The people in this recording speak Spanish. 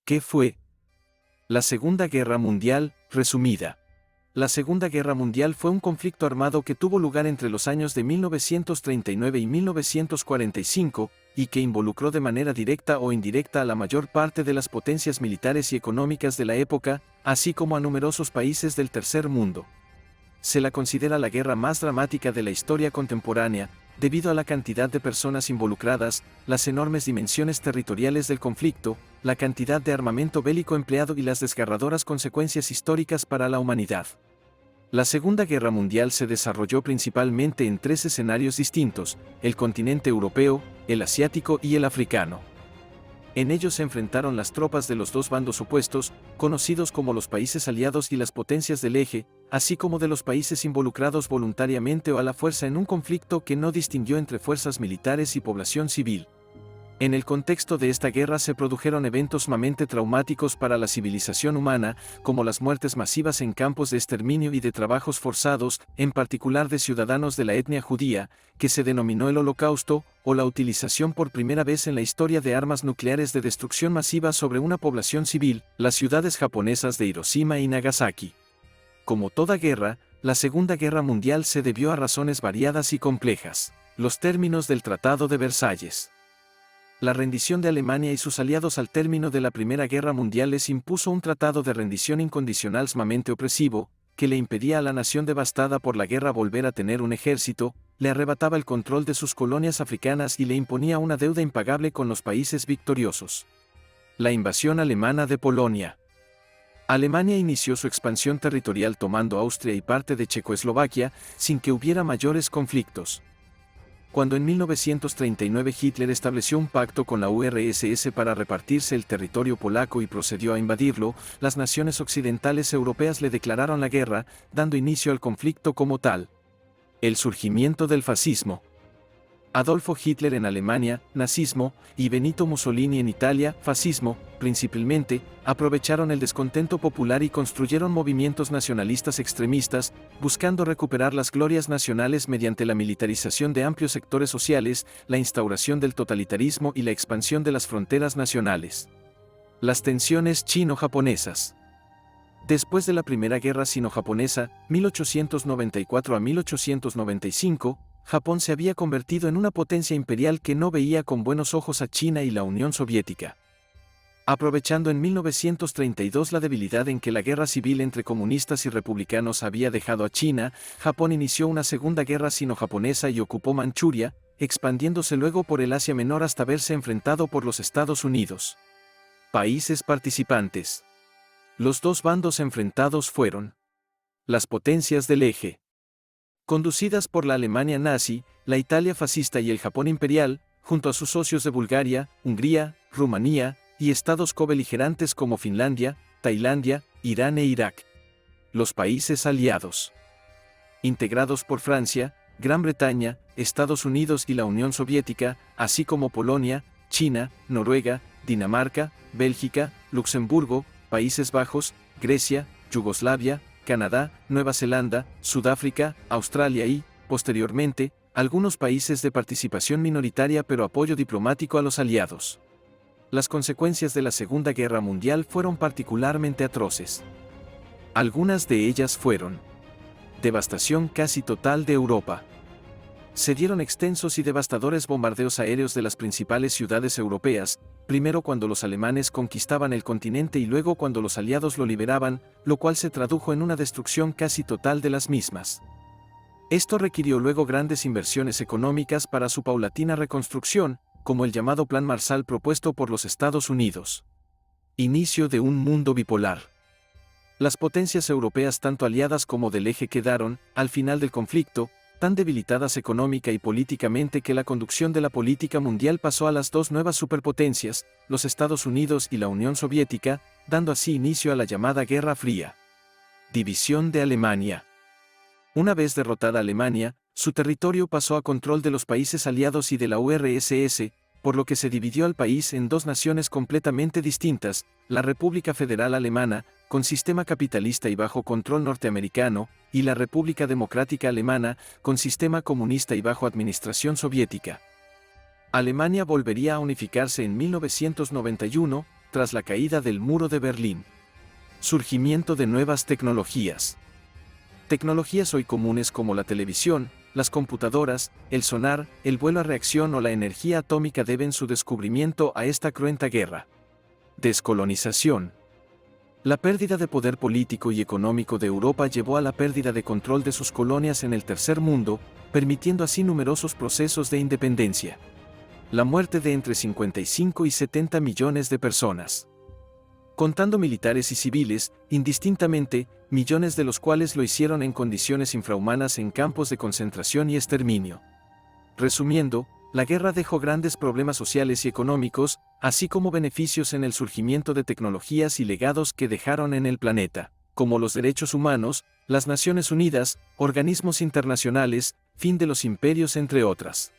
¿Qué fue? La Segunda Guerra Mundial, resumida. La Segunda Guerra Mundial fue un conflicto armado que tuvo lugar entre los años de 1939 y 1945, y que involucró de manera directa o indirecta a la mayor parte de las potencias militares y económicas de la época, así como a numerosos países del Tercer Mundo. Se la considera la guerra más dramática de la historia contemporánea, debido a la cantidad de personas involucradas, las enormes dimensiones territoriales del conflicto, la cantidad de armamento bélico empleado y las desgarradoras consecuencias históricas para la humanidad. La Segunda Guerra Mundial se desarrolló principalmente en tres escenarios distintos: el continente europeo, el asiático y el africano. En ellos se enfrentaron las tropas de los dos bandos opuestos, conocidos como los países aliados y las potencias del eje, así como de los países involucrados voluntariamente o a la fuerza en un conflicto que no distinguió entre fuerzas militares y población civil. En el contexto de esta guerra se produjeron eventos sumamente traumáticos para la civilización humana, como las muertes masivas en campos de exterminio y de trabajos forzados, en particular de ciudadanos de la etnia judía, que se denominó el Holocausto, o la utilización por primera vez en la historia de armas nucleares de destrucción masiva sobre una población civil, las ciudades japonesas de Hiroshima y Nagasaki. Como toda guerra, la Segunda Guerra Mundial se debió a razones variadas y complejas. Los términos del Tratado de Versalles. La rendición de Alemania y sus aliados al término de la Primera Guerra Mundial les impuso un tratado de rendición incondicional sumamente opresivo, que le impedía a la nación devastada por la guerra volver a tener un ejército, le arrebataba el control de sus colonias africanas y le imponía una deuda impagable con los países victoriosos. La invasión alemana de Polonia. Alemania inició su expansión territorial tomando Austria y parte de Checoslovaquia, sin que hubiera mayores conflictos. Cuando en 1939 Hitler estableció un pacto con la URSS para repartirse el territorio polaco y procedió a invadirlo, las naciones occidentales europeas le declararon la guerra, dando inicio al conflicto como tal. El surgimiento del fascismo. Adolfo Hitler en Alemania, nazismo, y Benito Mussolini en Italia, fascismo, principalmente, aprovecharon el descontento popular y construyeron movimientos nacionalistas extremistas, buscando recuperar las glorias nacionales mediante la militarización de amplios sectores sociales, la instauración del totalitarismo y la expansión de las fronteras nacionales. Las tensiones chino-japonesas. Después de la Primera Guerra Sino-Japonesa, 1894 a 1895, Japón se había convertido en una potencia imperial que no veía con buenos ojos a China y la Unión Soviética. Aprovechando en 1932 la debilidad en que la guerra civil entre comunistas y republicanos había dejado a China, Japón inició una segunda guerra sino-japonesa y ocupó Manchuria, expandiéndose luego por el Asia Menor hasta verse enfrentado por los Estados Unidos. Países participantes. Los dos bandos enfrentados fueron las potencias del eje. Conducidas por la Alemania nazi, la Italia fascista y el Japón imperial, junto a sus socios de Bulgaria, Hungría, Rumanía, y estados cobeligerantes como Finlandia, Tailandia, Irán e Irak. Los países aliados. Integrados por Francia, Gran Bretaña, Estados Unidos y la Unión Soviética, así como Polonia, China, Noruega, Dinamarca, Bélgica, Luxemburgo, Países Bajos, Grecia, Yugoslavia, Canadá, Nueva Zelanda, Sudáfrica, Australia y, posteriormente, algunos países de participación minoritaria pero apoyo diplomático a los aliados. Las consecuencias de la Segunda Guerra Mundial fueron particularmente atroces. Algunas de ellas fueron: devastación casi total de Europa. Se dieron extensos y devastadores bombardeos aéreos de las principales ciudades europeas, primero cuando los alemanes conquistaban el continente y luego cuando los aliados lo liberaban, lo cual se tradujo en una destrucción casi total de las mismas. Esto requirió luego grandes inversiones económicas para su paulatina reconstrucción, como el llamado Plan Marshall propuesto por los Estados Unidos. Inicio de un mundo bipolar. Las potencias europeas tanto aliadas como del eje quedaron, al final del conflicto, tan debilitadas económica y políticamente que la conducción de la política mundial pasó a las dos nuevas superpotencias, los Estados Unidos y la Unión Soviética, dando así inicio a la llamada Guerra Fría. División de Alemania. Una vez derrotada Alemania, su territorio pasó a control de los países aliados y de la URSS, por lo que se dividió al país en dos naciones completamente distintas, la República Federal Alemana, con sistema capitalista y bajo control norteamericano, y la República Democrática Alemana, con sistema comunista y bajo administración soviética. Alemania volvería a unificarse en 1991, tras la caída del muro de Berlín. Surgimiento de nuevas tecnologías. Tecnologías hoy comunes como la televisión, las computadoras, el sonar, el vuelo a reacción o la energía atómica deben su descubrimiento a esta cruenta guerra. Descolonización. La pérdida de poder político y económico de Europa llevó a la pérdida de control de sus colonias en el Tercer Mundo, permitiendo así numerosos procesos de independencia. La muerte de entre 55 y 70 millones de personas. Contando militares y civiles, indistintamente, millones de los cuales lo hicieron en condiciones infrahumanas en campos de concentración y exterminio. Resumiendo, la guerra dejó grandes problemas sociales y económicos, así como beneficios en el surgimiento de tecnologías y legados que dejaron en el planeta, como los derechos humanos, las Naciones Unidas, organismos internacionales, fin de los imperios entre otras.